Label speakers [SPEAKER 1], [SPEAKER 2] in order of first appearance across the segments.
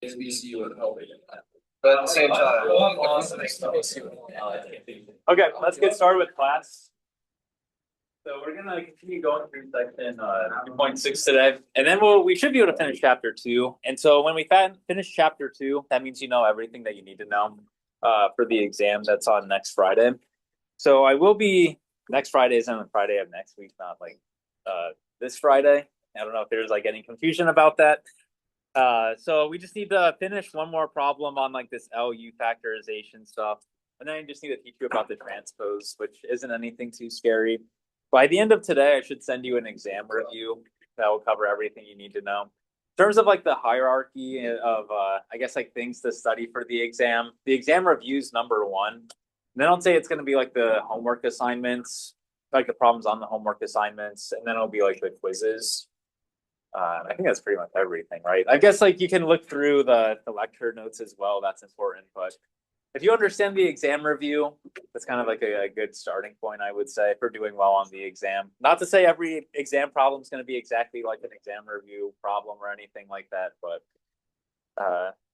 [SPEAKER 1] HBCU would help it. But at the same time,
[SPEAKER 2] okay, let's get started with class. So we're gonna continue going through section 2.6 today, and then we should be able to finish chapter 2. And so when we finish chapter 2, that means you know everything that you need to know for the exam that's on next Friday. So I will be next Friday is on the Friday of next week, not like this Friday. I don't know if there's like any confusion about that. So we just need to finish one more problem on like this LU factorization stuff. And then I just need to teach you about the transpose, which isn't anything too scary. By the end of today, I should send you an exam review that will cover everything you need to know. In terms of like the hierarchy of, I guess, like things to study for the exam review is number 1. And then I'll say it's going to be like the homework assignments, like the problems on the homework assignments, and then it'll be like the quizzes. I think that's pretty much everything, right? I guess like you can look through the lecture notes as well. That's important. But if you understand the exam review, that's kind of like a good starting point, I would say, for doing well on the exam. Not to say every exam problem is going to be exactly like an exam review problem or anything like that, but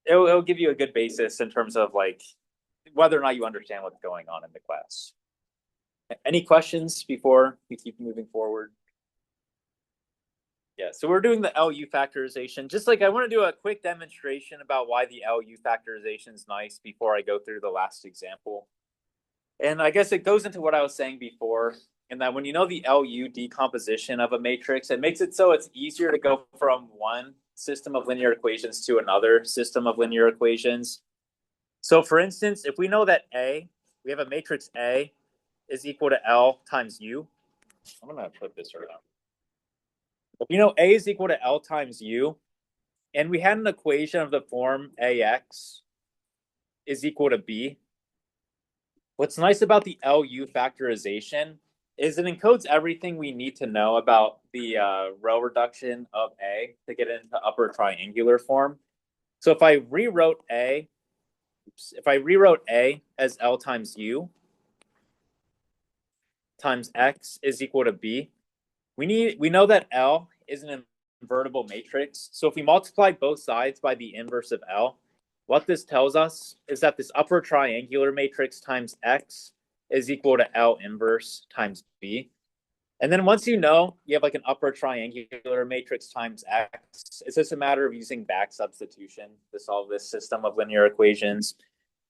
[SPEAKER 2] it'll give you a good basis in terms of like whether or not you understand what's going on in the class. Any questions before we keep moving forward? Yeah, so we're doing the LU factorization. Just like I want to do a quick demonstration about why the LU factorization is nice before I go through the last example. And I guess it goes into what I was saying before, in that when you know the LU decomposition of a matrix, it makes it so it's easier to go from one system of linear equations to another system of linear equations. So for instance, if we know that we have a matrix A is equal to L times U. I'm going to flip this around. If you know A is equal to L times U, and we had an equation of the form AX is equal to B, what's nice about the LU factorization is it encodes everything we need to know about the row reduction of A to get it into upper triangular form. So if I rewrote A as L times U times X is equal to B, we know that L is an invertible matrix. So if we multiply both sides by the inverse of L, what this tells us is that this upper triangular matrix times X is equal to L inverse times B. And then once you know you have like an upper triangular matrix times X, it's just a matter of using back substitution to solve this system of linear equations.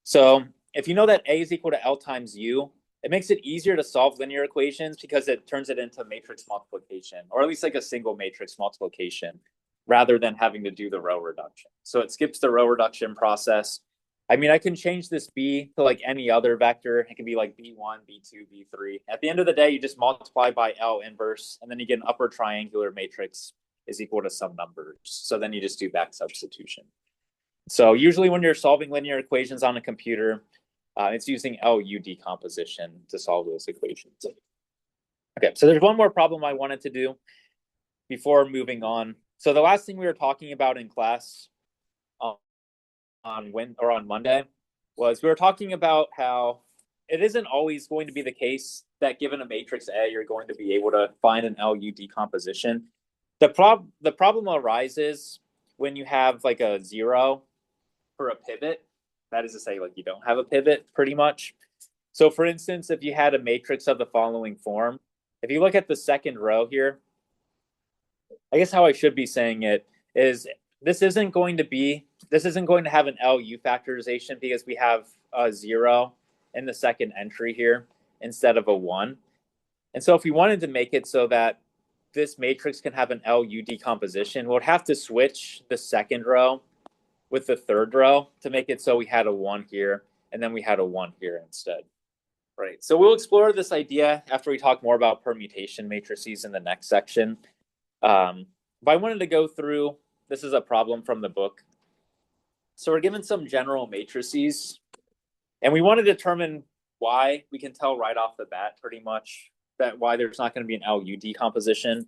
[SPEAKER 2] So if you know that A is equal to L times U, it makes it easier to solve linear equations because it turns it into matrix multiplication, or at least like a single matrix multiplication, rather than having to do the row reduction. So it skips the row reduction process. I mean, I can change this B to like any other vector. It can be like B1, B2, B3. At the end of the day, you just multiply by L inverse, and then you get an upper triangular matrix is equal to some numbers. So then you just do back substitution. So usually when you're solving linear equations on a computer, it's using LU decomposition to solve those equations. Okay, so there's one more problem I wanted to do before moving on. So the last thing we were talking about in class on Monday was we were talking about how it isn't always going to be the case that given a matrix A, you're going to be able to find an LU decomposition. The problem arises when you have like a 0 for a pivot. That is to say, like you don't have a pivot pretty much. So for instance, if you had a matrix of the following form, if you look at the second row here, I guess how I should be saying it is this isn't going to have an LU factorization because we have a 0 in the second entry here instead of a 1. And so if we wanted to make it so that this matrix can have an LU decomposition, we'll have to switch the second row with the third row to make it so we had a 1 here and then we had a 1 here instead. Right. So we'll explore this idea after we talk more about permutation matrices in the next section. But I wanted to go through, this is a problem from the book. So we're given some general matrices, and we want to determine why. We can tell right off the bat pretty much that why there's not going to be an LU decomposition.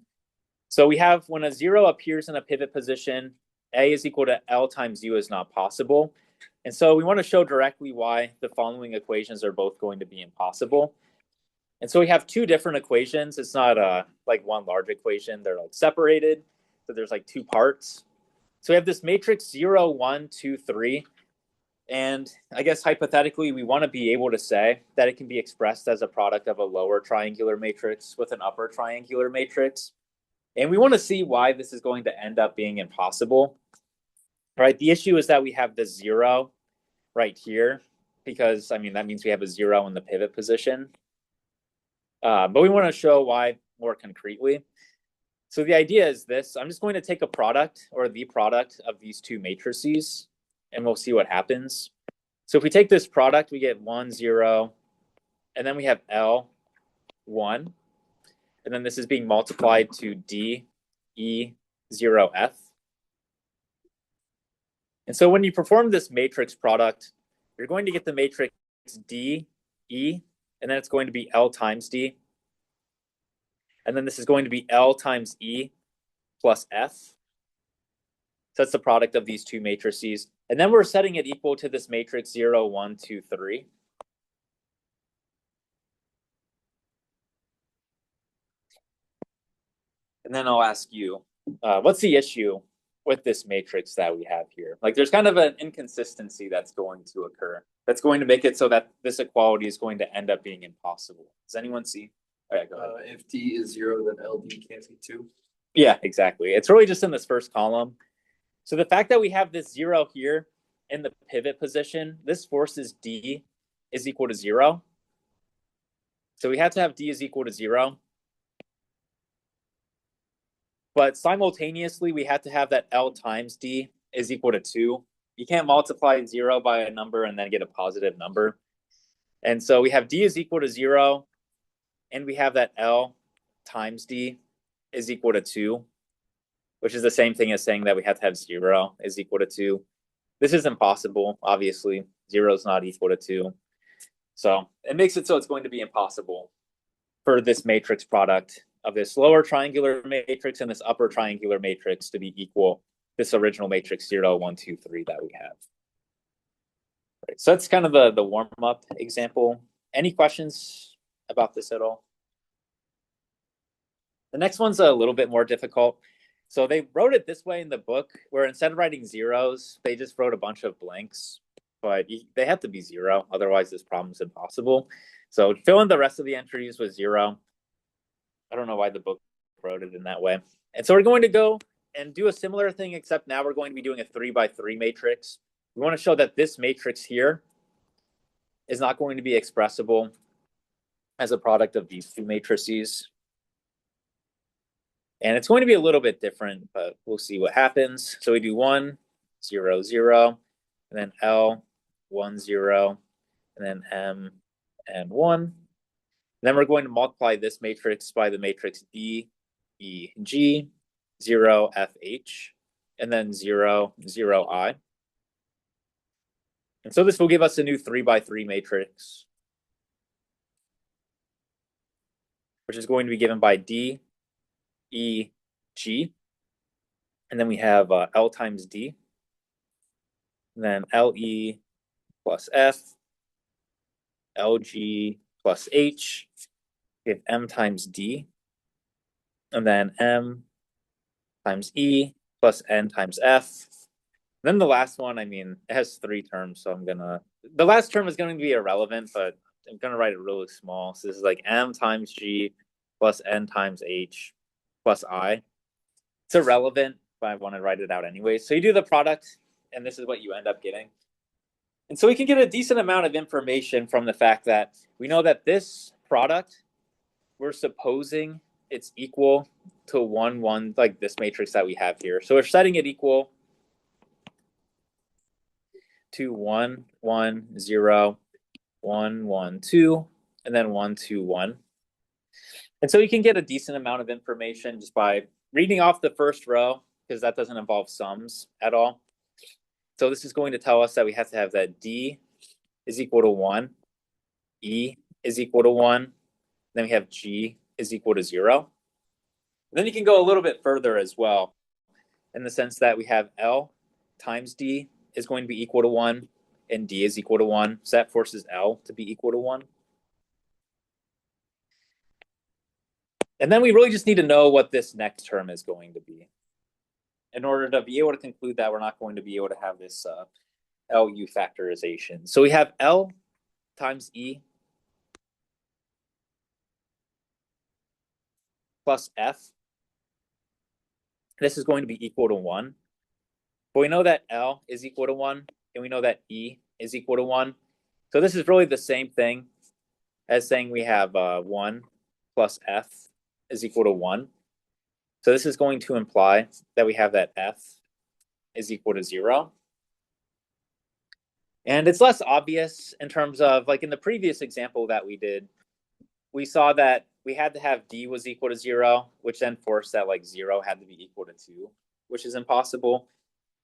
[SPEAKER 2] So we have when a 0 appears in a pivot position, A is equal to L times U is not possible. And so we want to show directly why the following equations are both going to be impossible. And so we have two different equations. It's not like one large equation. They're like separated. So there's like two parts. So we have this matrix 0, 1, 2, 3. And I guess hypothetically, we want to be able to say that it can be expressed as a product of a lower triangular matrix with an upper triangular matrix. And we want to see why this is going to end up being impossible. Right? The issue is that we have the 0 right here, because, I mean, that means we have a 0 in the pivot position. But we want to show why more concretely. So the idea is this. I'm just going to take a product, or the product, of these two matrices, and we'll see what happens. So if we take this product, we get 1, 0, and then we have L, 1. And then this is being multiplied to D, E, 0, F. And so when you perform this matrix product, you're going to get the matrix D, E, and then it's going to be L times D. And then this is going to be L times E plus F. So that's the product of these two matrices. And then we're setting it equal to this matrix 0, 1, 2, 3. And then I'll ask you, what's the issue with this matrix that we have here? Like, there's kind of an inconsistency that's going to occur. That's going to make it so that this equality is going to end up being impossible. Does anyone see? All right, go ahead.
[SPEAKER 1] If D is 0, then LD can't be 2.
[SPEAKER 2] Yeah, exactly. It's really just in this first column. So the fact that we have this 0 here in the pivot position, this forces D is equal to 0. So we have to have D is equal to 0. But simultaneously, we have to have that L times D is equal to 2. You can't multiply 0 by a number and then get a positive number. And so we have D is equal to 0, and we have that L times D is equal to 2, which is the same thing as saying that we have to have 0 is equal to 2. This is impossible, obviously. 0 is not equal to 2. So it makes it so it's going to be impossible for this matrix product of this lower triangular matrix and this upper triangular matrix to be equal this original matrix 0, 1, 2, 3 that we have. Right, so that's kind of the warm-up example. Any questions about this at all? The next one's a little bit more difficult. So they wrote it this way in the book, where instead of writing zeros, they just wrote a bunch of blanks. But they have to be 0, otherwise this problem's impossible. So fill in the rest of the entries with 0. I don't know why the book wrote it in that way. And so we're going to go and do a similar thing, except now we're going to be doing a 3 by 3 matrix. We want to show that this matrix here is not going to be expressible as a product of these two matrices. And it's going to be a little bit different, but we'll see what happens. So we do 1, 0, 0, and then L, 1, 0, and then M, and 1. And then we're going to multiply this matrix by the matrix D, E, G, 0, F, H, and then 0, 0, I. And so this will give us a new 3 by 3 matrix, which is going to be given by D, E, G. And then we have L times D. And then LE plus F, LG plus H. We have M times D. And then M times E plus N times F. Then the last one, I mean, it has 3 terms, so the last term is going to be irrelevant, but I'm going to write it really small. So this is like M times G plus N times H plus I. It's irrelevant, but I want to write it out anyway. So you do the product, and this is what you end up getting. And so we can get a decent amount of information from the fact that we know that this product, we're supposing it's equal to 1, 1, like this matrix that we have here. So we're setting it equal to 1, 1, 0, 1, 1, 2, and then 1, 2, 1. And so you can get a decent amount of information just by reading off the first row, because that doesn't involve sums at all. So this is going to tell us that we have to have that D is equal to 1, E is equal to 1, then we have G is equal to 0. And then you can go a little bit further as well, in the sense that we have L times D is going to be equal to 1, and D is equal to 1. So that forces L to be equal to 1. And then we really just need to know what this next term is going to be. in order to be able to conclude that, we're not going to be able to have this LU factorization. So we have L times E plus F. This is going to be equal to 1. But we know that L is equal to 1, and we know that E is equal to 1. So this is really the same thing as saying we have 1 plus F is equal to 1. So this is going to imply that we have that F is equal to 0. And it's less obvious in terms of, like in the previous example that we did, we saw that we had to have D was equal to 0, which then forced that like 0 had to be equal to 2, which is impossible.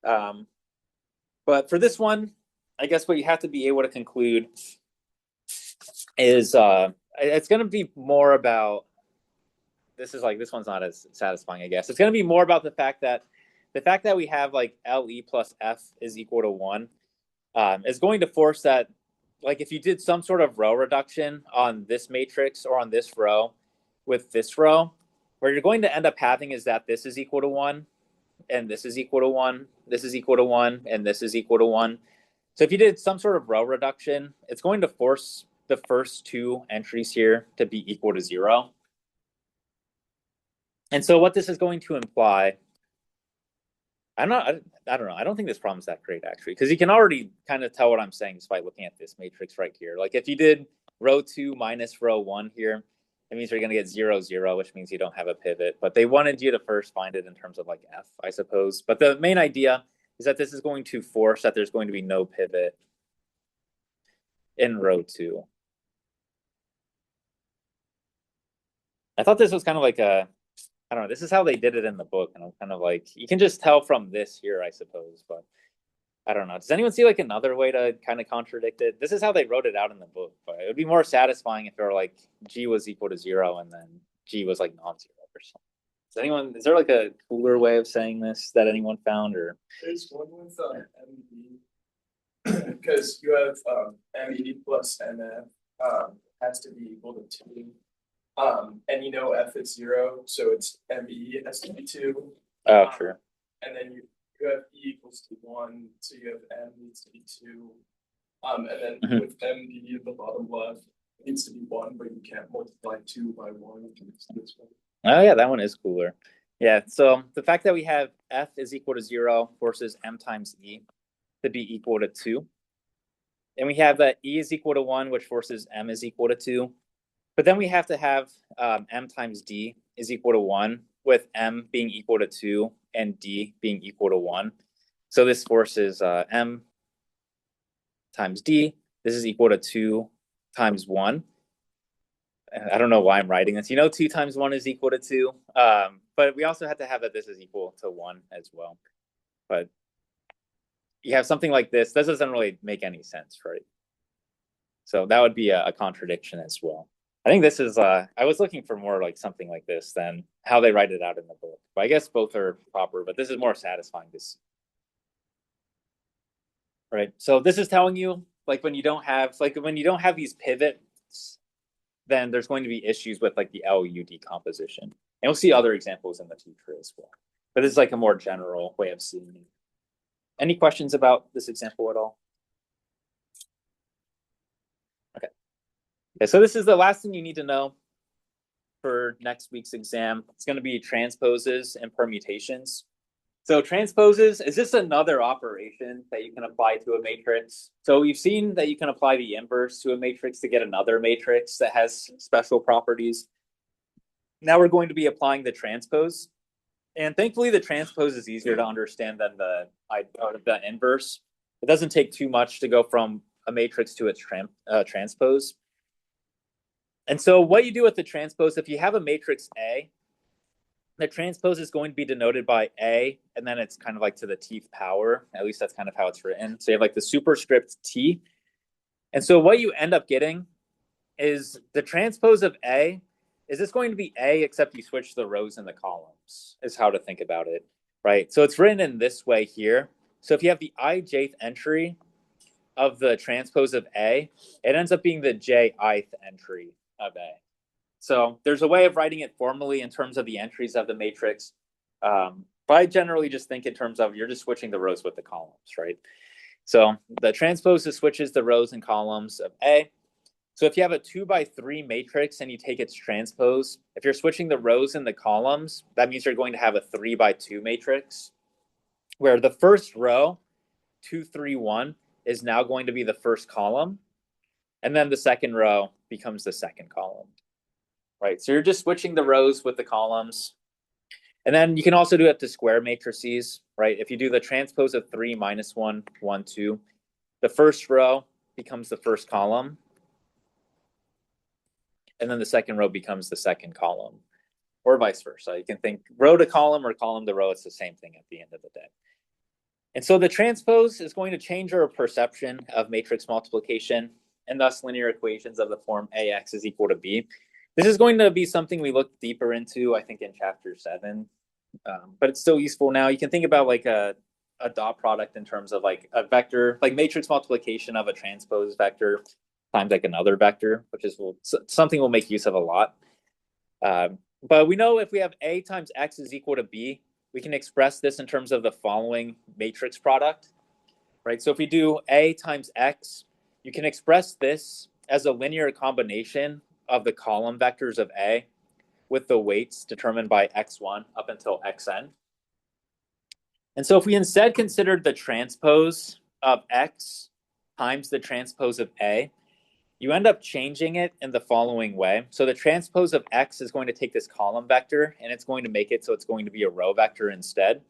[SPEAKER 2] But for this one, I guess what you have to be able to conclude is it's going to be more about, this one's not as satisfying, I guess. It's going to be more about the fact that we have like LE plus F is equal to 1 is going to force that, like if you did some sort of row reduction on this matrix or on this row with this row, where you're going to end up having is that this is equal to 1, and this is equal to 1, this is equal to 1, and this is equal to 1. So if you did some sort of row reduction, it's going to force the first two entries here to be equal to 0. And so what this is going to imply, I don't know. I don't think this problem's that great, actually, because you can already kind of tell what I'm saying just by looking at this matrix right here. Like if you did row 2 minus row 1 here, it means you're going to get 0, 0, which means you don't have a pivot. But they wanted you to first find it in terms of like F, I suppose. But the main idea is that this is going to force that there's going to be no pivot in row 2. I thought this was kind of like a, I don't know, this is how they did it in the book. And I'm kind of like, you can just tell from this here, I suppose. But I don't know. Does anyone see like another way to kind of contradict it? This is how they wrote it out in the book. But it would be more satisfying if it were like G was equal to 0 and then G was like non-zero or something. Is there like a cooler way of saying this that anyone found? Or
[SPEAKER 3] there's one with MED because you have MED plus MF has to be equal to 2. And you know F is 0, so it's ME has to be 2.
[SPEAKER 2] Oh, sure.
[SPEAKER 3] And then you have E equals to 1, so you have M needs to be 2. And then with MD at the bottom left, it needs to be 1, but you can't multiply 2 by 1. This one.
[SPEAKER 2] Oh yeah, that one is cooler. Yeah, so the fact that we have F is equal to 0 forces M times E to be equal to 2. And we have that E is equal to 1, which forces M is equal to 2. But then we have to have M times D is equal to 1, with M being equal to 2 and D being equal to 1. So this forces M times D. This is equal to 2 times 1. I don't know why I'm writing this. 2 times 1 is equal to 2. But we also have to have that this is equal to 1 as well. But you have something like this. This doesn't really make any sense, right? So that would be a contradiction as well. I think this is, I was looking for more like something like this than how they write it out in the book. But I guess both are proper, but this is more satisfying to see. Right. So this is telling you, like when you don't have these pivots, then there's going to be issues with like the LU decomposition. And we'll see other examples in the future as well. But this is like a more general way of seeing it. Any questions about this example at all? Okay, so this is the last thing you need to know for next week's exam. It's going to be transposes and permutations. So transposes is just another operation that you can apply to a matrix. So we've seen that you can apply the inverse to a matrix to get another matrix that has special properties. Now we're going to be applying the transpose. And thankfully, the transpose is easier to understand than the inverse. It doesn't take too much to go from a matrix to its transpose. And so what you do with the transpose, if you have a matrix A, the transpose is going to be denoted by A, and then it's kind of like to the Tth power. At least that's kind of how it's written. So you have like the superscript T. And so what you end up getting is the transpose of A is this going to be A, except you switch the rows and the columns, is how to think about it, right? So it's written in this way here. So if you have the ijth entry of the transpose of A, it ends up being the jith entry of A. So there's a way of writing it formally in terms of the entries of the matrix. But But I generally just think in terms of you're just switching the rows with the columns, right? So the transpose switches the rows and columns of A. So if you have a 2x3 matrix and you take its transpose, if you're switching the rows and the columns, that means you're going to have a 3x2 matrix, where the first row, 2, 3, 1, is now going to be the first column, and then the second row becomes the second column, right? So you're just switching the rows with the columns. And then you can also do it to square matrices, right? If you do the transpose of 3 minus 1, 1, 2, the first row becomes the first column, and then the second row becomes the second column, or vice versa. You can think row to column or column to row. It's the same thing at the end of the day. And so the transpose is going to change our perception of matrix multiplication and thus linear equations of the form AX is equal to B. This is going to be something we look deeper into, I think, in chapter 7, but it's still useful now. You can think about like a dot product in terms of like a vector, like matrix multiplication of a transpose vector times like another vector, which is something we'll make use of a lot. But we know if we have A times X is equal to B, we can express this in terms of the following matrix product, right? So if we do A times X, you can express this as a linear combination of the column vectors of A with the weights determined by x1 up until xn. And so if we instead considered the transpose of X times the transpose of A, you end up changing it in the following way. So the transpose of X is going to take this column vector and it's going to make it so it's going to be a row vector instead.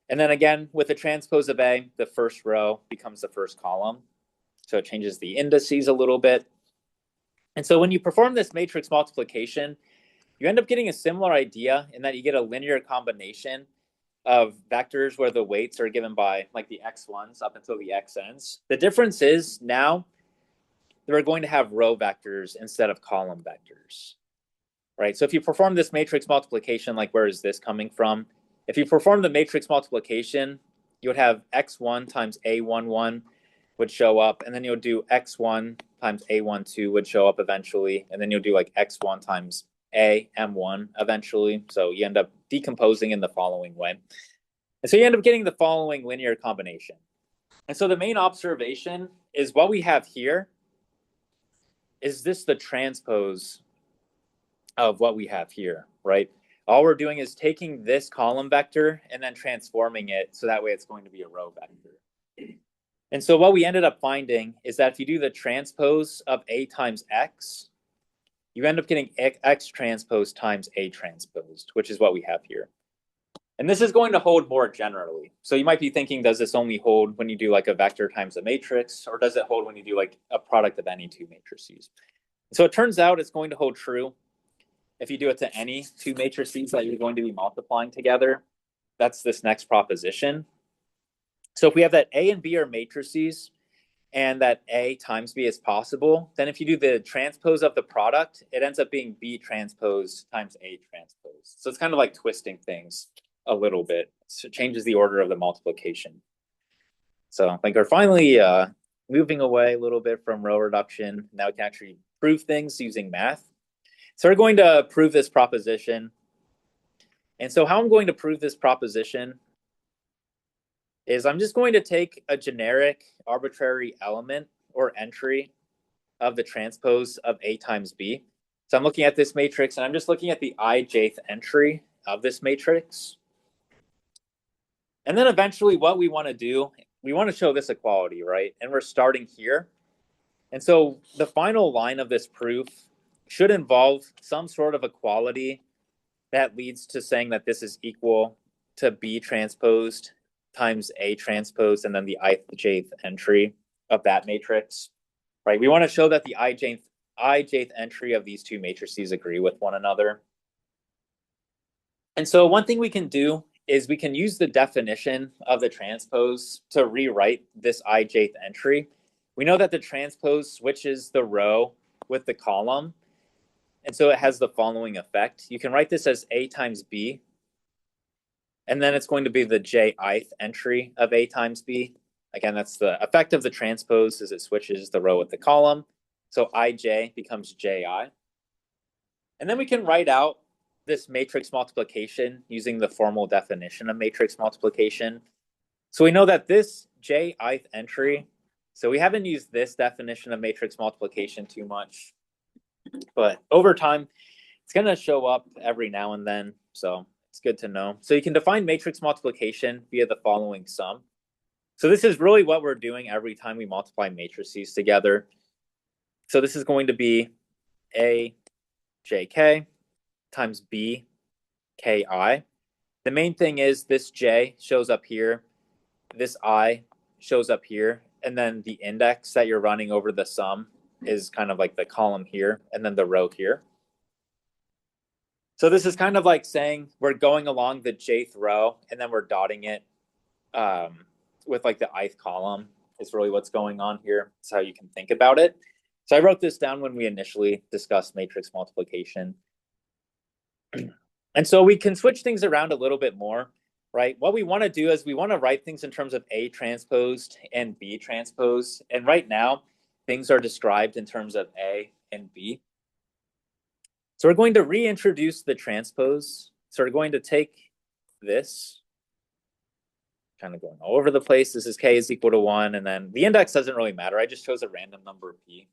[SPEAKER 2] And then again, with the transpose of A, the first row becomes the first column. So it changes the indices a little bit. And so when you perform this matrix multiplication, you end up getting a similar idea in that you get a linear combination of vectors where the weights are given by like the x1s up until the xn's. The difference is now we're going to have row vectors instead of column vectors, right? So if you perform this matrix multiplication, like where is this coming from? If you perform the matrix multiplication, you would have x1 times a11 would show up, and then you'll do x1 times a12 would show up eventually, and then you'll do like x1 times a m1 eventually. So you end up decomposing in the following way. And so you end up getting the following linear combination. And so the main observation is what we have here is this the transpose of what we have here, right? All we're doing is taking this column vector and then transforming it so that way it's going to be a row vector. And so what we ended up finding is that if you do the transpose of A times X, you end up getting X transpose times A transposed, which is what we have here. And this is going to hold more generally. So you might be thinking, does this only hold when you do like a vector times a matrix, or does it hold when you do like a product of any two matrices? So it turns out it's going to hold true if you do it to any two matrices that you're going to be multiplying together. That's this next proposition. So if we have that A and B are matrices and that A times B is possible, then if you do the transpose of the product, it ends up being B transpose times A transpose. So it's kind of like twisting things a little bit. So it changes the order of the multiplication. So like we're finally moving away a little bit from row reduction. Now we can actually prove things using math. So we're going to prove this proposition. And so how I'm going to prove this proposition is I'm just going to take a generic arbitrary element or entry of the transpose of A times B. So I'm looking at this matrix and I'm just looking at the ijth entry of this matrix. And then eventually what we want to do, we want to show this equality, right? And we're starting here. And so the final line of this proof should involve some sort of equality that leads to saying that this is equal to B transposed times A transposed and then the ijth entry of that matrix, right? We want to show that the ijth entry of these two matrices agree with one another. And so one thing we can do is we can use the definition of the transpose to rewrite this ijth entry. We know that the transpose switches the row with the column. And so it has the following effect. You can write this as A times B. And then it's going to be the jith entry of A times B. Again, that's the effect of the transpose as it switches the row with the column. So ij becomes ji. And then we can write out this matrix multiplication using the formal definition of matrix multiplication. So we know that this j'th entry, so we haven't used this definition of matrix multiplication too much, but over time, it's going to show up every now and then. So it's good to know. So you can define matrix multiplication via the following sum. So this is really what we're doing every time we multiply matrices together. So this is going to be A jk times B ki. The main thing is this j shows up here, this I shows up here, and then the index that you're running over the sum is kind of like the column here, and then the row here. So this is kind of like saying we're going along the jth row, and then we're dotting it with like the ith column is really what's going on here. That's how you can think about it. So I wrote this down when we initially discussed matrix multiplication. And so we can switch things around a little bit more, right? What we want to do is we want to write things in terms of A transposed and B transposed. And right now, things are described in terms of A and B. So we're going to reintroduce the transpose. So we're going to take this, kind of going all over the place. This is k is equal to 1. And then the index doesn't really matter. I just chose a random number p.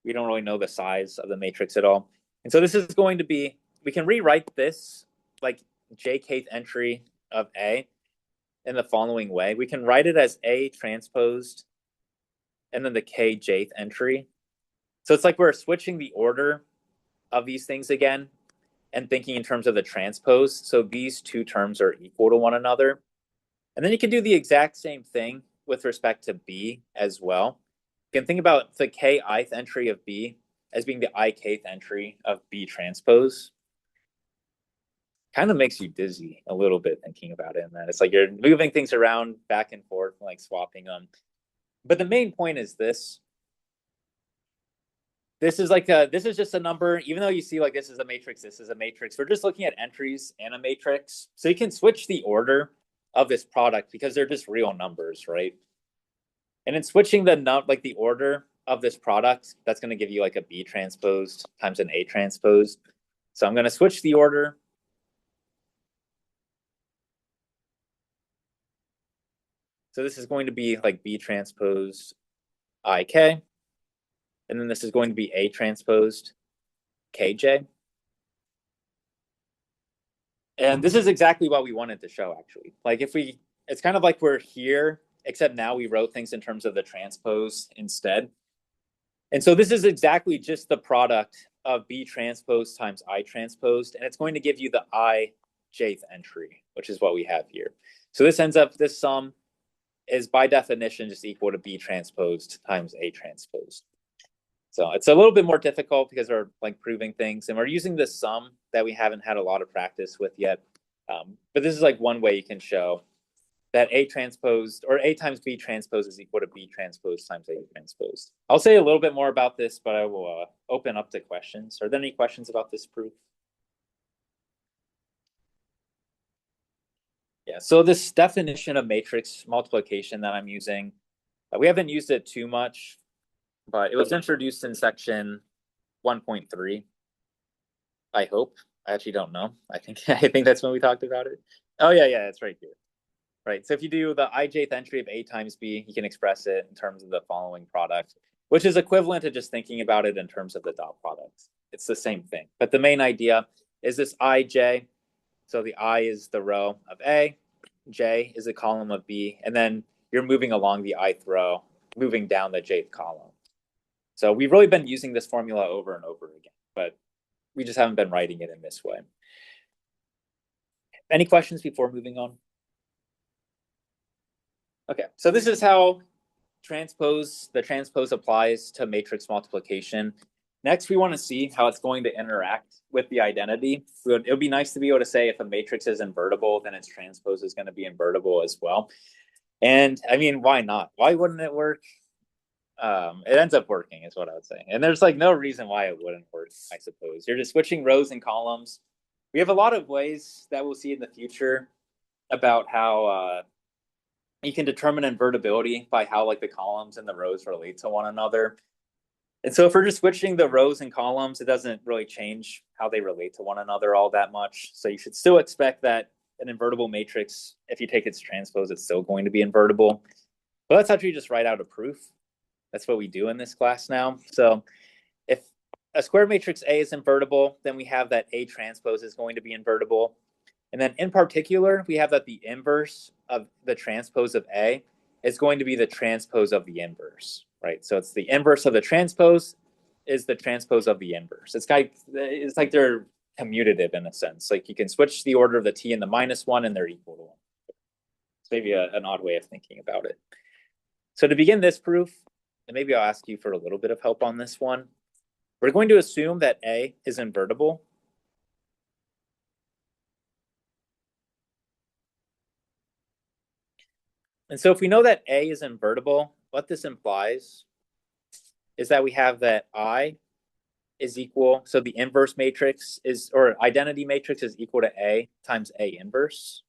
[SPEAKER 2] We don't really know the size of the matrix at all. And so this is going to be, we can rewrite this like jkth entry of A in the following way. We can write it as A transposed and then the k jth entry. So it's like we're switching the order of these things again and thinking in terms of the transpose. So these two terms are equal to one another. And then you can do the exact same thing with respect to B as well. You can think about the k-ith entry of B as being the ik-th entry of B transpose. Kind of makes you dizzy a little bit thinking about it. And then it's like you're moving things around back and forth, like swapping them. But the main point is this. This is just a number, even though you see like this is a matrix, this is a matrix. We're just looking at entries in a matrix. So you can switch the order of this product because they're just real numbers, right? And in switching the order of this product, that's going to give you like a B transposed times an A transposed. So I'm going to switch the order. So this is going to be like B transposed IK. And then this is going to be A transposed KJ. And this is exactly what we wanted to show, actually. Like it's kind of like we're here, except now we wrote things in terms of the transpose instead. And so this is exactly just the product of B transposed times I transposed, and it's going to give you the I jth entry, which is what we have here. So this sum is by definition just equal to B transposed times A transposed. So it's a little bit more difficult because we're like proving things, and we're using this sum that we haven't had a lot of practice with yet. But this is like one way you can show that A transposed or A times B transpose is equal to B transpose times A transpose. I'll say a little bit more about this, but I will open up to questions. Are there any questions about this proof? Yeah, so this definition of matrix multiplication that I'm using, we haven't used it too much, but it was introduced in section 1.3. I hope. I actually don't know. I think that's when we talked about it. Oh yeah, it's right here. Right. So if you do the ijth entry of A times B, you can express it in terms of the following product, which is equivalent to just thinking about it in terms of the dot product. It's the same thing. But the main idea is this ij. So the I is the row of A, J is a column of B, and then you're moving along the ith row, moving down the jth column. So we've really been using this formula over and over again, but we just haven't been writing it in this way. Any questions before moving on? Okay, so this is how the transpose applies to matrix multiplication. Next, we want to see how it's going to interact with the identity. It would be nice to be able to say if a matrix is invertible, then its transpose is going to be invertible as well. And I mean, why not? Why wouldn't it work? It ends up working is what I would say. And there's like no reason why it wouldn't work, I suppose. You're just switching rows and columns. We have a lot of ways that we'll see in the future about how you can determine invertibility by how like the columns and the rows relate to one another. And so if we're just switching the rows and columns, it doesn't really change how they relate to one another all that much. So you should still expect that an invertible matrix, if you take its transpose, it's still going to be invertible. But let's actually just write out a proof. That's what we do in this class now. So if a square matrix A is invertible, then we have that A transpose is going to be invertible. And then in particular, we have that the inverse of the transpose of A is going to be the transpose of the inverse, right? So it's the inverse of the transpose is the transpose of the inverse. It's like they're commutative in a sense. Like you can switch the order of the t and the -1 and they're equal to 1. It's maybe an odd way of thinking about it. So to begin this proof, and maybe I'll ask you for a little bit of help on this one, we're going to assume that A is invertible. And so if we know that A is invertible, what this implies is that we have that I is equal, so the inverse matrix is, or identity matrix is equal to A times A inverse.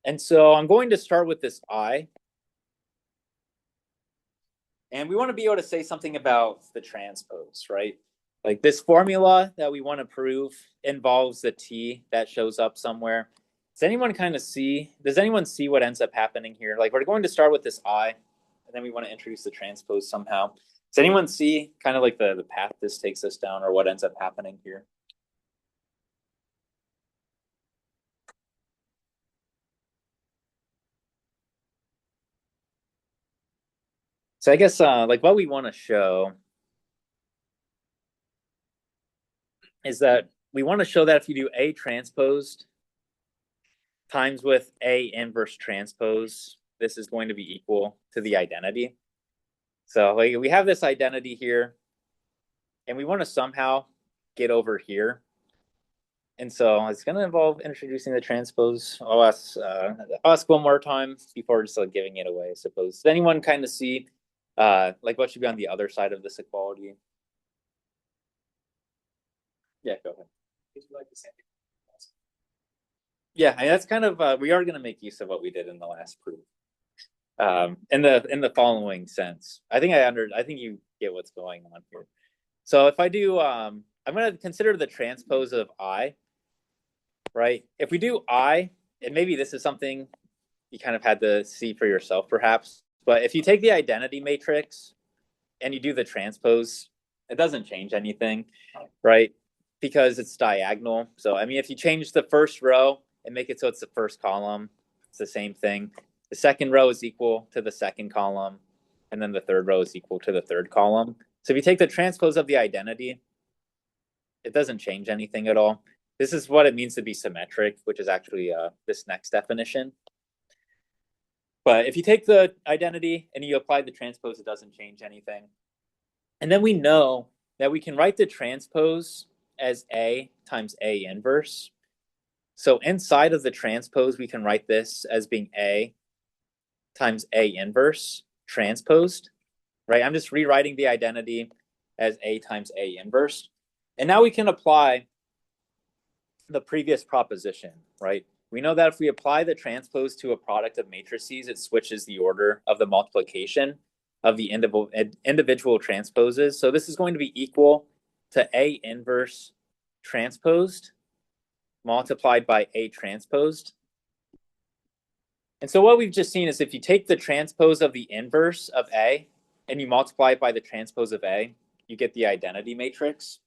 [SPEAKER 2] And so I'm going to start with this I. And we want to be able to say something about the transpose, right? Like this formula that we want to prove involves the T that shows up somewhere. Does anyone see what ends up happening here? Like we're going to start with this I, and then we want to introduce the transpose somehow. Does anyone see kind of like the path this takes us down or what ends up happening here? So I guess like what we want to show is that we want to show that if you do A transposed times with A inverse transpose, this is going to be equal to the identity. So like we have this identity here, and we want to somehow get over here. And so it's going to involve introducing the transpose. I'll ask one more time before just like giving it away, I suppose. Does anyone kind of see like what should be on the other side of this equality? Yeah, go ahead. Yeah, I mean, that's kind of we are going to make use of what we did in the last proof. In the following sense, I think you get what's going on here. So if I do, I'm going to consider the transpose of I, right? If we do I, and maybe this is something you kind of had to see for yourself, perhaps. But if you take the identity matrix and you do the transpose, it doesn't change anything, right? Because it's diagonal. So I mean, if you change the first row and make it so it's the first column, it's the same thing. The second row is equal to the second column, and then the third row is equal to the third column. So if you take the transpose of the identity, it doesn't change anything at all. This is what it means to be symmetric, which is actually this next definition. But if you take the identity and you apply the transpose, it doesn't change anything. And then we know that we can write the transpose as A times A inverse. So inside of the transpose, we can write this as being A times A inverse transposed, right? I'm just rewriting the identity as A times A inverse. And now we can apply the previous proposition, right? We know that if we apply the transpose to a product of matrices, it switches the order of the multiplication of the individual transposes. So this is going to be equal to A inverse transposed multiplied by A transposed. And so what we've just seen is if you take the transpose of the inverse of A and you multiply it by the transpose of A, you get the identity matrix.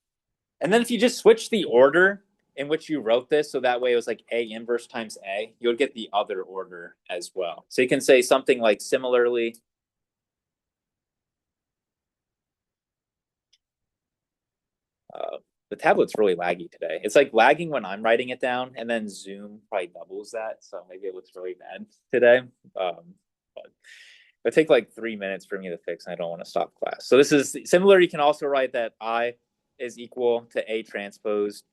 [SPEAKER 2] And then if you just switch the order in which you wrote this, so that way it was like A inverse times A, you would get the other order as well. So you can say something like similarly. The tablet's really laggy today. It's like lagging when I'm writing it down, and then Zoom probably doubles that. So maybe it looks really bad today. But it'll take like 3 minutes for me to fix, and I don't want to stop class. So this is similar. You can also write that I is equal to A transpose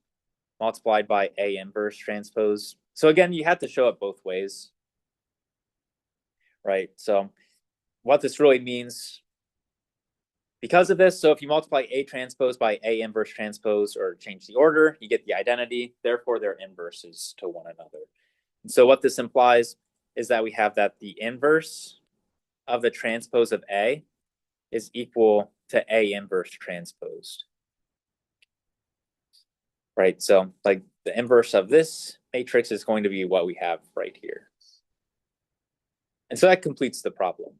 [SPEAKER 2] multiplied by A inverse transpose. So again, you have to show it both ways, right? So what this really means because of this, so if you multiply A transpose by A inverse transpose or change the order, you get the identity. Therefore, they're inverses to one another. And so what this implies is that we have that the inverse of the transpose of A is equal to A inverse transposed. Right, so like the inverse of this matrix is going to be what we have right here. And so that completes the problem.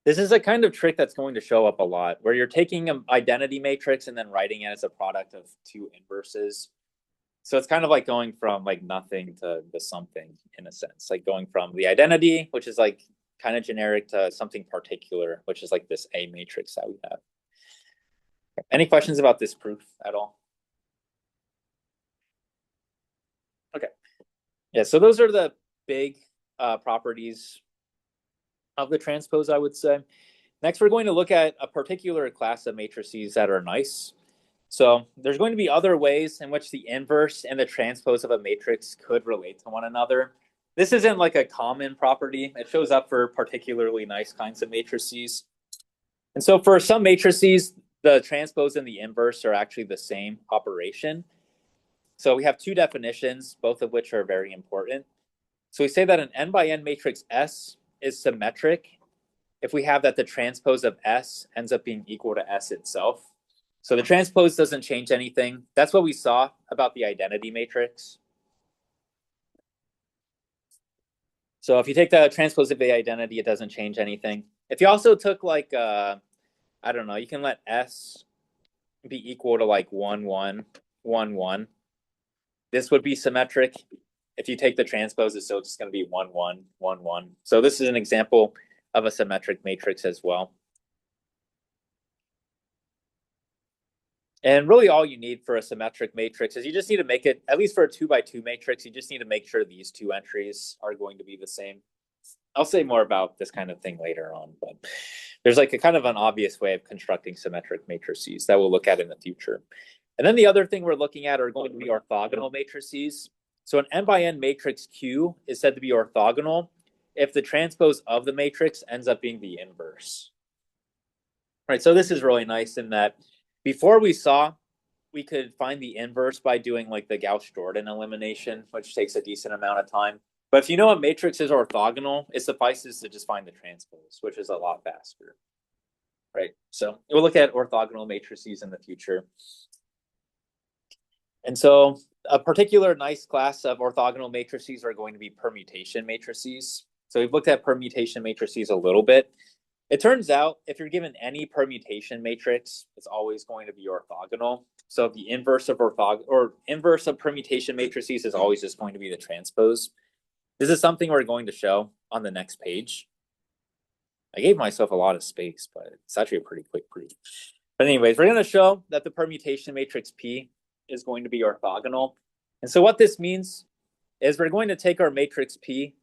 [SPEAKER 2] This is a kind of trick that's going to show up a lot, where you're taking an identity matrix and then writing it as a product of two inverses. So it's kind of like going from like nothing to the something in a sense, like going from the identity, which is like kind of generic, to something particular, which is like this A matrix that we have. Any questions about this proof at all? Okay. Yeah, so those are the big properties of the transpose, I would say. Next, we're going to look at a particular class of matrices that are nice. So there's going to be other ways in which the inverse and the transpose of a matrix could relate to one another. This isn't like a common property. It shows up for particularly nice kinds of matrices. And so for some matrices, the transpose and the inverse are actually the same operation. So we have two definitions, both of which are very important. So we say that an n by n matrix S is symmetric if we have that the transpose of S ends up being equal to S itself. So the transpose doesn't change anything. That's what we saw about the identity matrix. So if you take the transpose of the identity, it doesn't change anything. If you also took like, I don't know, you can let S be equal to like 1, 1, 1, 1. This would be symmetric. If you take the transpose, it's still just going to be 1, 1, 1, 1. So this is an example of a symmetric matrix as well. And really all you need for a symmetric matrix is you just need to make it, at least for a 2 by 2 matrix, you just need to make sure these two entries are going to be the same. I'll say more about this kind of thing later on, but there's like a kind of an obvious way of constructing symmetric matrices that we'll look at in the future. And then the other thing we're looking at are going to be orthogonal matrices. So an n by n matrix Q is said to be orthogonal if the transpose of the matrix ends up being the inverse. Right, so this is really nice in that before we saw we could find the inverse by doing like the Gauss-Jordan elimination, which takes a decent amount of time. But if you know a matrix is orthogonal, it suffices to just find the transpose, which is a lot faster. Right, so we'll look at orthogonal matrices in the future. And so a particular nice class of orthogonal matrices are going to be permutation matrices. So we've looked at permutation matrices a little bit. It turns out if you're given any permutation matrix, it's always going to be orthogonal. So the inverse of inverse of permutation matrices is always just going to be the transpose. This is something we're going to show on the next page. I gave myself a lot of space, but it's actually a pretty quick proof. But anyways, we're going to show that the permutation matrix P is going to be orthogonal. And so what this means is we're going to take our matrix P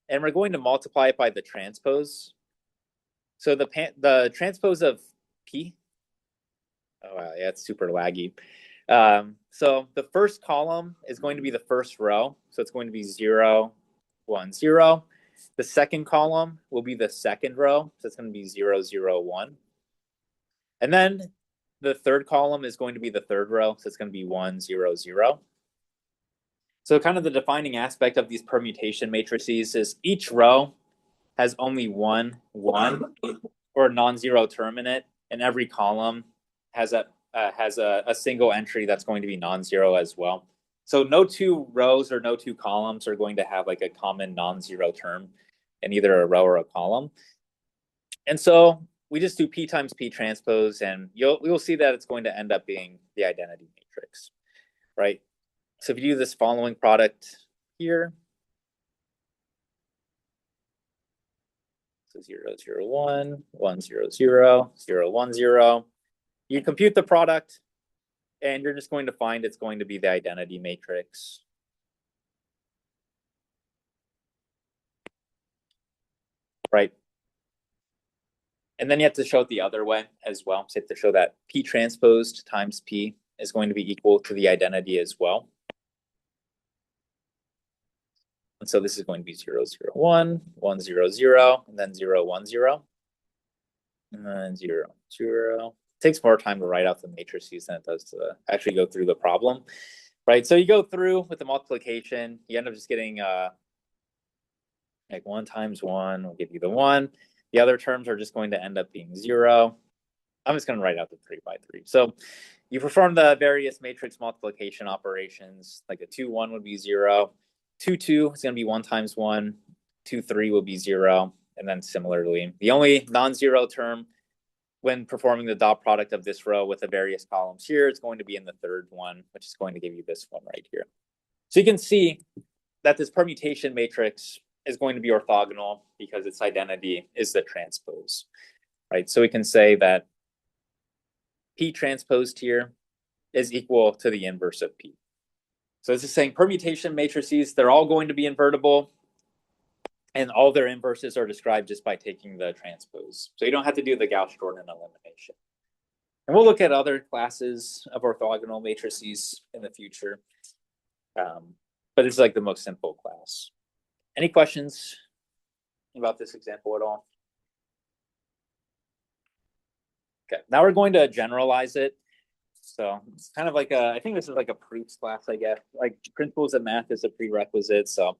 [SPEAKER 2] and we're going to multiply it by the transpose. So the transpose of P, oh wow, yeah, it's super laggy. So the first column is going to be the first row. So it's going to be 0, 1, 0. The second column will be the second row. So it's going to be 0, 0, 1. And then the third column is going to be the third row. So it's going to be 1, 0, 0. So kind of the defining aspect of these permutation matrices is each row has only one or non-zero term in it, and every column has a single entry that's going to be non-zero as well. So no two rows or no two columns are going to have like a common non-zero term in either a row or a column. And so we just do P times P transpose, and you'll see that it's going to end up being the identity matrix, right? So if you do this following product here, so 0, 0, 1, 1, 0, 0, 0, 1, 0. You compute the product, and you're just going to find it's going to be the identity matrix. Right. And then you have to show it the other way as well. So you have to show that P transposed times P is going to be equal to the identity as well. And so this is going to be 0, 0, 1, 1, 0, 0, and then 0, 1, 0. And then 0, 0. It takes more time to write out the matrices than it does to actually go through the problem. Right, so you go through with the multiplication, you end up just getting Like 1 times 1 will give you the 1. The other terms are just going to end up being 0. I'm just going to write out the 3 by 3. So you perform the various matrix multiplication operations. Like a 2, 1 would be 0. 2, 2 is going to be 1 times 1. 2, 3 will be 0. And then similarly, the only non-zero term when performing the dot product of this row with the various columns here is going to be in the third one, which is going to give you this one right here. So you can see that this permutation matrix is going to be orthogonal because its identity is the transpose, right? So we can say that P transposed here is equal to the inverse of P. So this is saying permutation matrices, they're all going to be invertible, and all their inverses are described just by taking the transpose. So you don't have to do the Gauss-Jordan elimination. And we'll look at other classes of orthogonal matrices in the future. But it's like the most simple class. Any questions about this example at all? Okay, now we're going to generalize it. So it's kind of like I think this is like a proofs class, I guess. Like principles of math is a prerequisite. So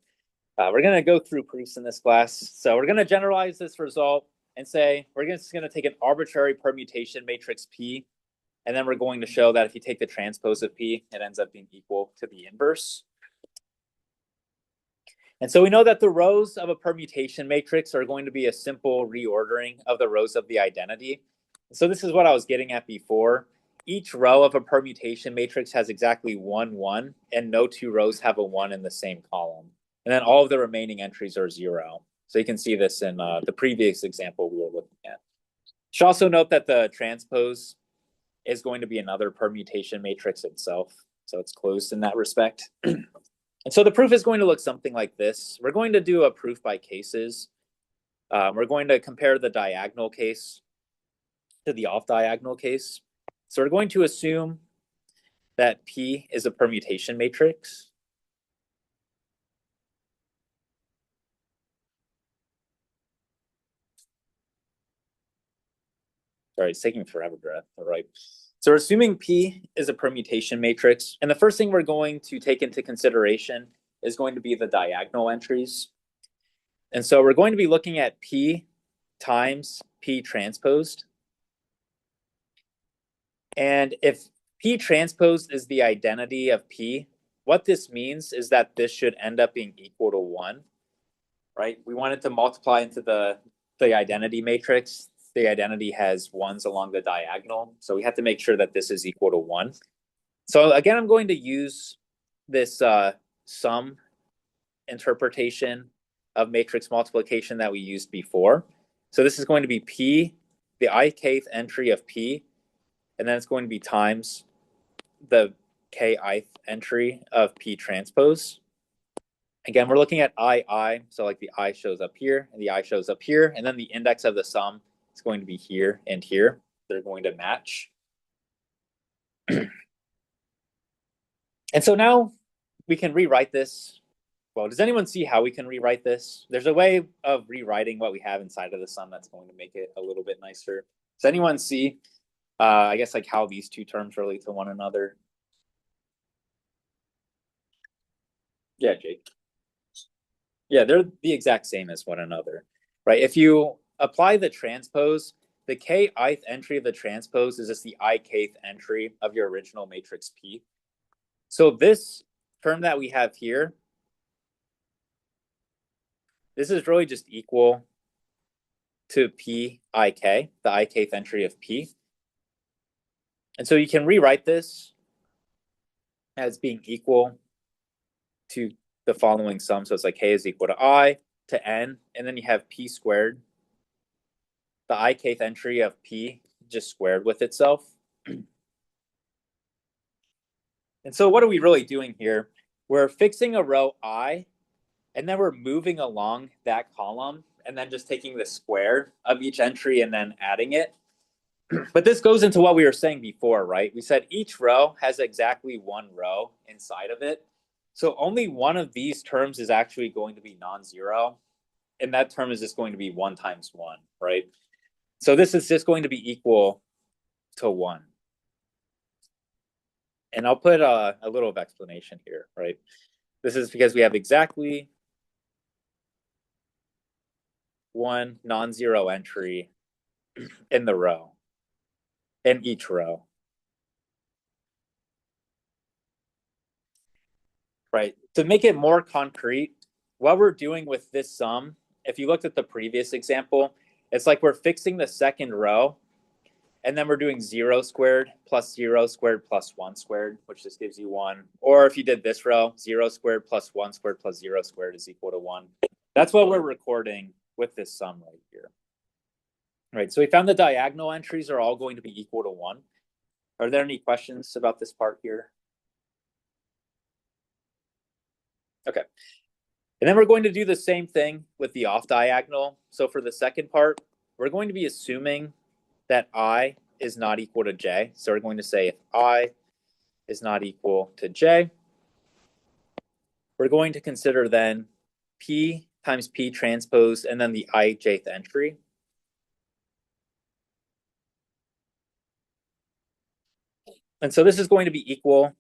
[SPEAKER 2] we're going to go through proofs in this class. So we're going to generalize this result and say we're just going to take an arbitrary permutation matrix P. And then we're going to show that if you take the transpose of P, it ends up being equal to the inverse. And so we know that the rows of a permutation matrix are going to be a simple reordering of the rows of the identity. So this is what I was getting at before. Each row of a permutation matrix has exactly 1, 1, and no two rows have a 1 in the same column. And then all of the remaining entries are 0. So you can see this in the previous example we were looking at. You should also note that the transpose is going to be another permutation matrix itself. So it's closed in that respect. And so the proof is going to look something like this. We're going to do a proof by cases. We're going to compare the diagonal case to the off-diagonal case. So we're going to assume that P is a permutation matrix. Sorry, it's taking forever, all right. So we're assuming P is a permutation matrix. And the first thing we're going to take into consideration is going to be the diagonal entries. And so we're going to be looking at P times P transposed. And if P transposed is the identity of P, what this means is that this should end up being equal to 1, right? We want it to multiply into the identity matrix. The identity has 1s along the diagonal. So we have to make sure that this is equal to 1. So again, I'm going to use this sum interpretation of matrix multiplication that we used before. So this is going to be P, the ikth entry of P, and then it's going to be times the kith entry of P transpose. Again, we're looking at I, so like the I shows up here, and the I shows up here, and then the index of the sum is going to be here and here. They're going to match. And so now we can rewrite this. Well, does anyone see how we can rewrite this? There's a way of rewriting what we have inside of the sum that's going to make it a little bit nicer. Does anyone see, I guess, like how these two terms relate to one another? Yeah, Jake. Yeah, they're the exact same as one another, right? If you apply the transpose, the kith entry of the transpose is just the ikth entry of your original matrix P. So this term that we have here, this is really just equal to P ik, the ikth entry of P. And so you can rewrite this as being equal to the following sum. So it's like k is equal to I to n, and then you have P squared, the ikth entry of P just squared with itself. And so what are we really doing here? We're fixing a row I, and then we're moving along that column, and then just taking the square of each entry and then adding it. But this goes into what we were saying before, right? We said each row has exactly one row inside of it. So only one of these terms is actually going to be non-zero. And that term is just going to be 1 times 1, right? So this is just going to be equal to 1. And I'll put a little of explanation here, right? This is because we have exactly one non-zero entry in the row, in each row. Right. To make it more concrete, what we're doing with this sum, if you looked at the previous example, it's like we're fixing the second row, and then we're doing 0 squared plus 0 squared plus 1 squared, which just gives you 1. Or if you did this row, 0 squared plus 1 squared plus 0 squared is equal to 1. That's what we're recording with this sum right here. Right, so we found the diagonal entries are all going to be equal to 1. Are there any questions about this part here? Okay. And then we're going to do the same thing with the off diagonal. So for the second part, we're going to be assuming that I is not equal to j. So we're going to say if I is not equal to j, we're going to consider then p times p transpose and then the ijth entry. And so this is going to be equal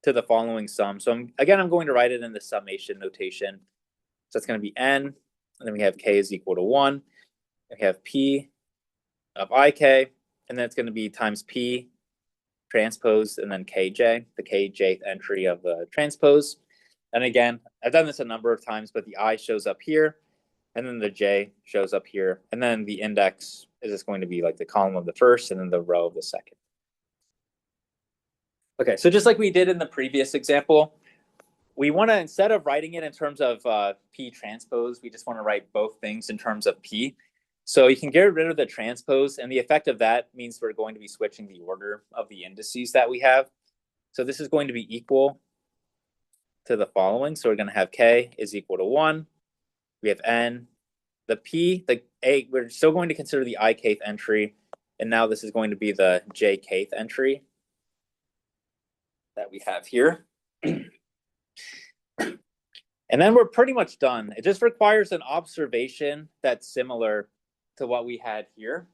[SPEAKER 2] to the following sum. So I'm going to write it in the summation notation. So it's going to be n, and then we have k is equal to 1. We have p of ik, and then it's going to be times p transpose and then kj, the kjth entry of the transpose. And again, I've done this a number of times, but the I shows up here, and then the j shows up here, and then the index is just going to be like the column of the first and then the row of the second. Okay, so just like we did in the previous example, we want to, instead of writing it in terms of p transpose, we just want to write both things in terms of p. So you can get rid of the transpose, and the effect of that means we're going to be switching the order of the indices that we have. So this is going to be equal to the following. So we're going to have k is equal to 1. We have n. The p, the a, we're still going to consider the ikth entry, and now this is going to be the jkth entry that we have here. And then we're pretty much done. It just requires an observation that's similar to what we had here,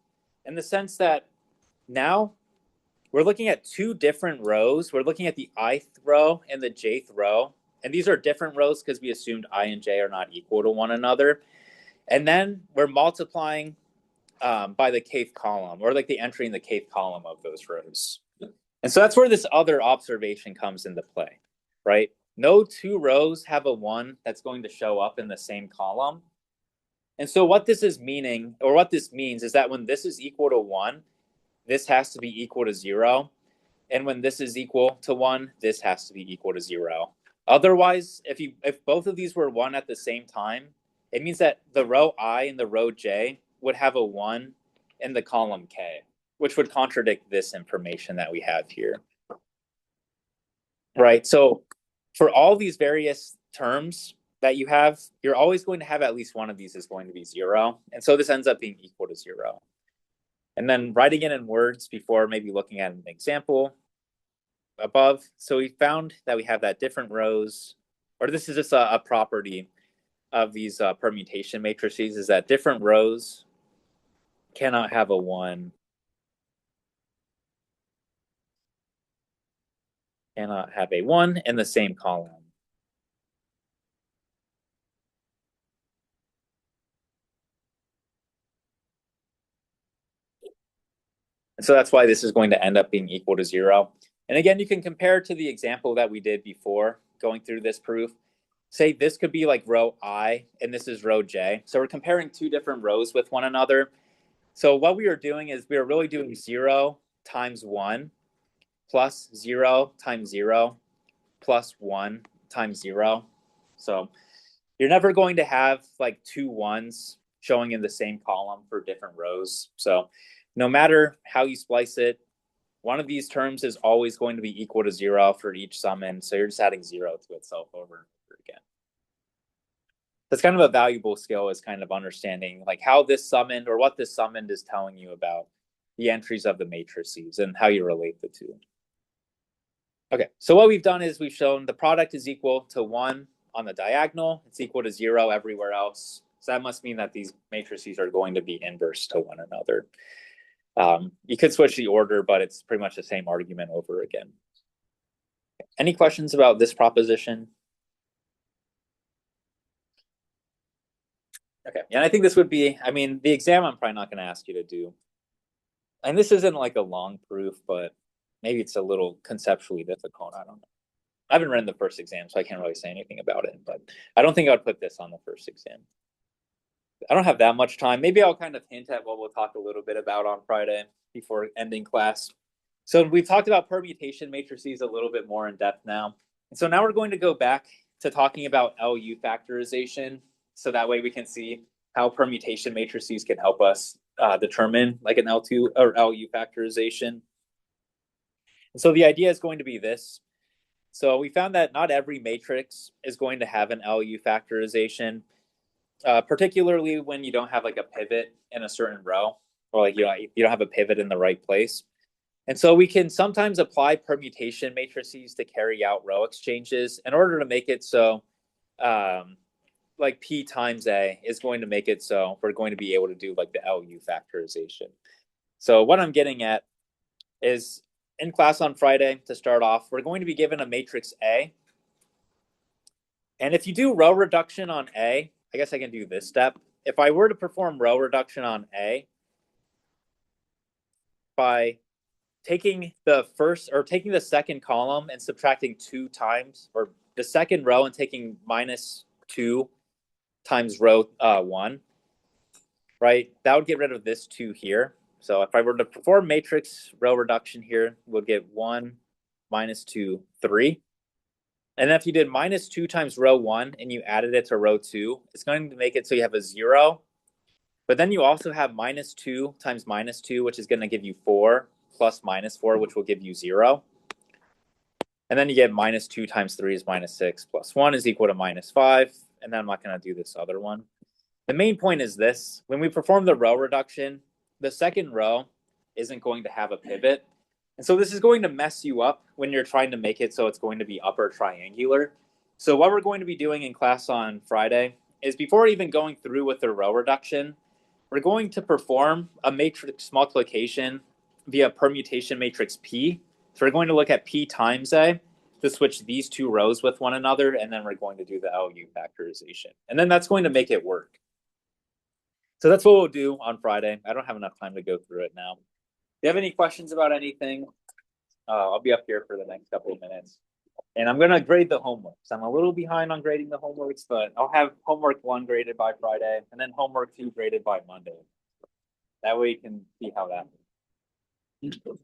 [SPEAKER 2] in the sense that now we're looking at two different rows. We're looking at the ith row and the jth row. And these are different rows because we assumed I and j are not equal to one another. And then we're multiplying by the kth column, or like the entry in the kth column of those rows. And so that's where this other observation comes into play, right? No two rows have a 1 that's going to show up in the same column. And so what this is meaning, or what this means, is that when this is equal to 1, this has to be equal to 0. And when this is equal to 1, this has to be equal to 0. Otherwise, if both of these were 1 at the same time, it means that the row I and the row j would have a 1 in the column k, which would contradict this information that we have here. Right, so for all these various terms that you have, you're always going to have at least one of these is going to be 0. And so this ends up being equal to 0. And then writing it in words before maybe looking at an example above. So we found that we have that different rows, or this is just a property of these permutation matrices, is that different rows cannot have a 1. Cannot have a 1 in the same column. And so that's why this is going to end up being equal to 0. And again, you can compare it to the example that we did before going through this proof. Say this could be like row I, and this is row j. So we're comparing two different rows with one another. So what we are doing is we are really doing 0 times 1 plus 0 times 0 plus 1 times 0. So you're never going to have like two 1s showing in the same column for different rows. So no matter how you splice it, one of these terms is always going to be equal to 0 for each summand. So you're just adding 0 to itself over and over again. That's kind of a valuable skill, is kind of understanding like how this summand, or what this summand is telling you about the entries of the matrices and how you relate the two. Okay, so what we've done is we've shown the product is equal to 1 on the diagonal. It's equal to 0 everywhere else. So that must mean that these matrices are going to be inverse to one another. You could switch the order, but it's pretty much the same argument over again. Any questions about this proposition? Okay, and I think this would be, I mean, the exam I'm probably not going to ask you to do. And this isn't like a long proof, but maybe it's a little conceptually difficult. I don't know. I haven't written the first exam, so I can't really say anything about it, but I don't think I would put this on the first exam. I don't have that much time. Maybe I'll kind of hint at what we'll talk a little bit about on Friday before ending class. So we've talked about permutation matrices a little bit more in depth now. And so now we're going to go back to talking about LU factorization. So that way we can see how permutation matrices can help us determine like an L2 or LU factorization. And so the idea is going to be this. So we found that not every matrix is going to have an LU factorization, particularly when you don't have like a pivot in a certain row, or like you don't have a pivot in the right place. And so we can sometimes apply permutation matrices to carry out row exchanges in order to make it so like P times A is going to make it so we're going to be able to do like the LU factorization. So what I'm getting at is in class on Friday, to start off, we're going to be given a matrix A. And if you do row reduction on A, I guess I can do this step. If I were to perform row reduction on A by taking the first or taking the second column and subtracting 2 times, or the second row and taking -2 times row 1, right? That would get rid of this 2 here. So if I were to perform matrix row reduction here, we'll get 1, -2, 3. And then if you did -2 times row 1 and you added it to row 2, it's going to make it so you have a 0. But then you also have -2 times -2, which is going to give you 4, plus -4, which will give you 0. And then you get -2 times 3 is -6, plus 1 is equal to -5. And then I'm not going to do this other one. The main point is this. When we perform the row reduction, the second row isn't going to have a pivot. And so this is going to mess you up when you're trying to make it so it's going to be upper triangular. So what we're going to be doing in class on Friday is, before even going through with the row reduction, we're going to perform a matrix multiplication via permutation matrix P. So we're going to look at P times A to switch these two rows with one another, and then we're going to do the LU factorization. And then that's going to make it work. So that's what we'll do on Friday. I don't have enough time to go through it now. Do you have any questions about anything? I'll be up here for the next couple of minutes. And I'm going to grade the homeworks. I'm a little behind on grading the homeworks, but I'll have homework 1 graded by Friday and then homework 2 graded by Monday. That way you can see how that goes.